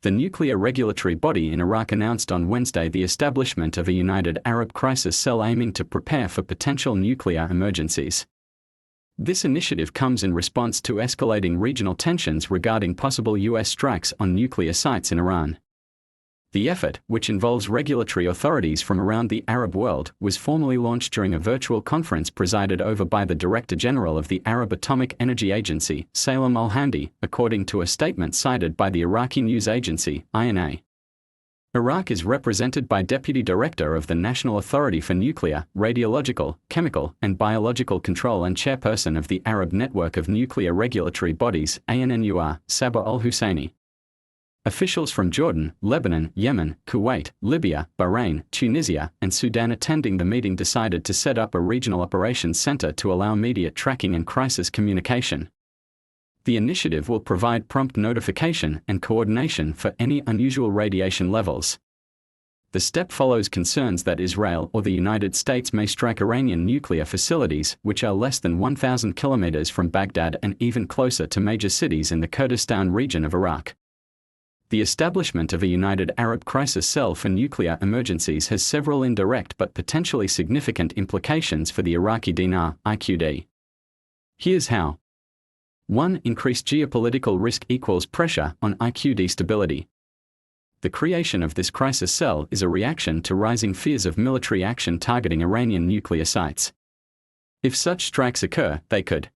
The nuclear regulatory body in Iraq announced on Wednesday the establishment of a United Arab Crisis Cell aiming to prepare for potential nuclear emergencies. This initiative comes in response to escalating regional tensions regarding possible U.S. strikes on nuclear sites in Iran. The effort, which involves regulatory authorities from around the Arab world, was formally launched during a virtual conference presided over by the Director General of the Arab Atomic Energy Agency, Salem Al-Hamdi, according to a statement cited by the Iraqi news agency, INA. Iraq is represented by Deputy Director of the National Authority for Nuclear, Radiological, Chemical, and Biological Control and Chairperson of the Arab Network of Nuclear Regulatory Bodies, ANNUR, Sabah al-Husseini. Officials from Jordan, Lebanon, Yemen, Kuwait, Libya, Bahrain, Tunisia, and Sudan attending the meeting decided to set up a regional operations center to allow immediate tracking and crisis communication. The initiative will provide prompt notification and coordination for any unusual radiation levels. The step follows concerns that Israel or the United States may strike Iranian nuclear facilities, which are less than 1,000 kilometers from Baghdad and even closer to major cities in the Kurdistan region of Iraq. The establishment of a United Arab Crisis Cell for nuclear emergencies has several indirect but potentially significant implications for the Iraqi Dinar, IQD. Here's how. 1. Increased geopolitical risk equals pressure on IQD stability. The creation of this crisis cell is a reaction to rising fears of military action targeting Iranian nuclear sites. If such strikes occur, they could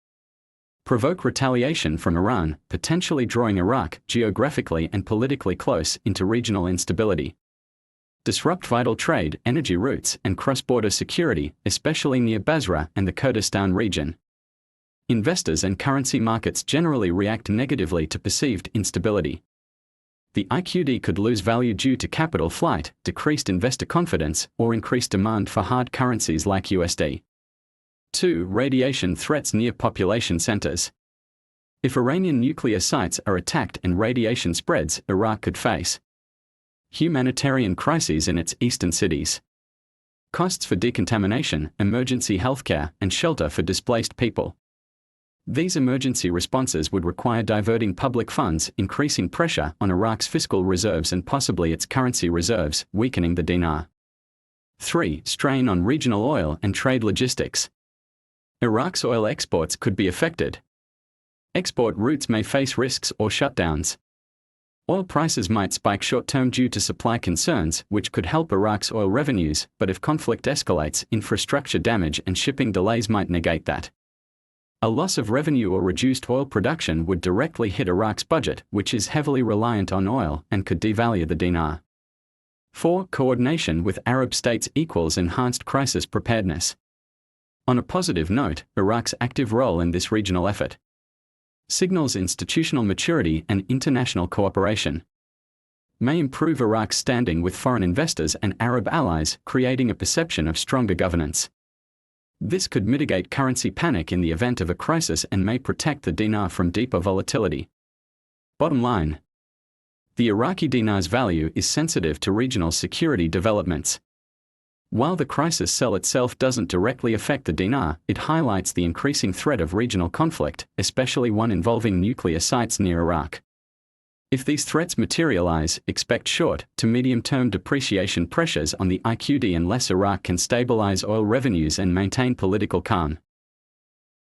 provoke retaliation from Iran, potentially drawing Iraq, geographically and politically close, into regional instability. Disrupt vital trade, energy routes, and cross-border security, especially near Basra and the Kurdistan region. Investors and currency markets generally react negatively to perceived instability. The IQD could lose value due to capital flight, decreased investor confidence, or increased demand for hard currencies like USD. 2. Radiation threats near population centers. If Iranian nuclear sites are attacked and radiation spreads, Iraq could face humanitarian crises in its eastern cities. Costs for decontamination, emergency healthcare, and shelter for displaced people. These emergency responses would require diverting public funds, increasing pressure on Iraq's fiscal reserves and possibly its currency reserves, weakening the dinar. 3. Strain on regional oil and trade logistics. Iraq's oil exports could be affected. Export routes may face risks or shutdowns. Oil prices might spike short-term due to supply concerns, which could help Iraq's oil revenues, but if conflict escalates, infrastructure damage and shipping delays might negate that. A loss of revenue or reduced oil production would directly hit Iraq's budget, which is heavily reliant on oil, and could devalue the dinar. 4. Coordination with Arab states equals enhanced crisis preparedness. On a positive note, Iraq's active role in this regional effort signals institutional maturity and international cooperation. May improve Iraq's standing with foreign investors and Arab allies, creating a perception of stronger governance. This could mitigate currency panic in the event of a crisis and may protect the dinar from deeper volatility. Bottom line. The Iraqi dinar's value is sensitive to regional security developments. While the crisis cell itself doesn't directly affect the dinar, it highlights the increasing threat of regional conflict, especially one involving nuclear sites near Iraq. If these threats materialize, expect short to medium-term depreciation pressures on the IQD unless Iraq can stabilize oil revenues and maintain political calm.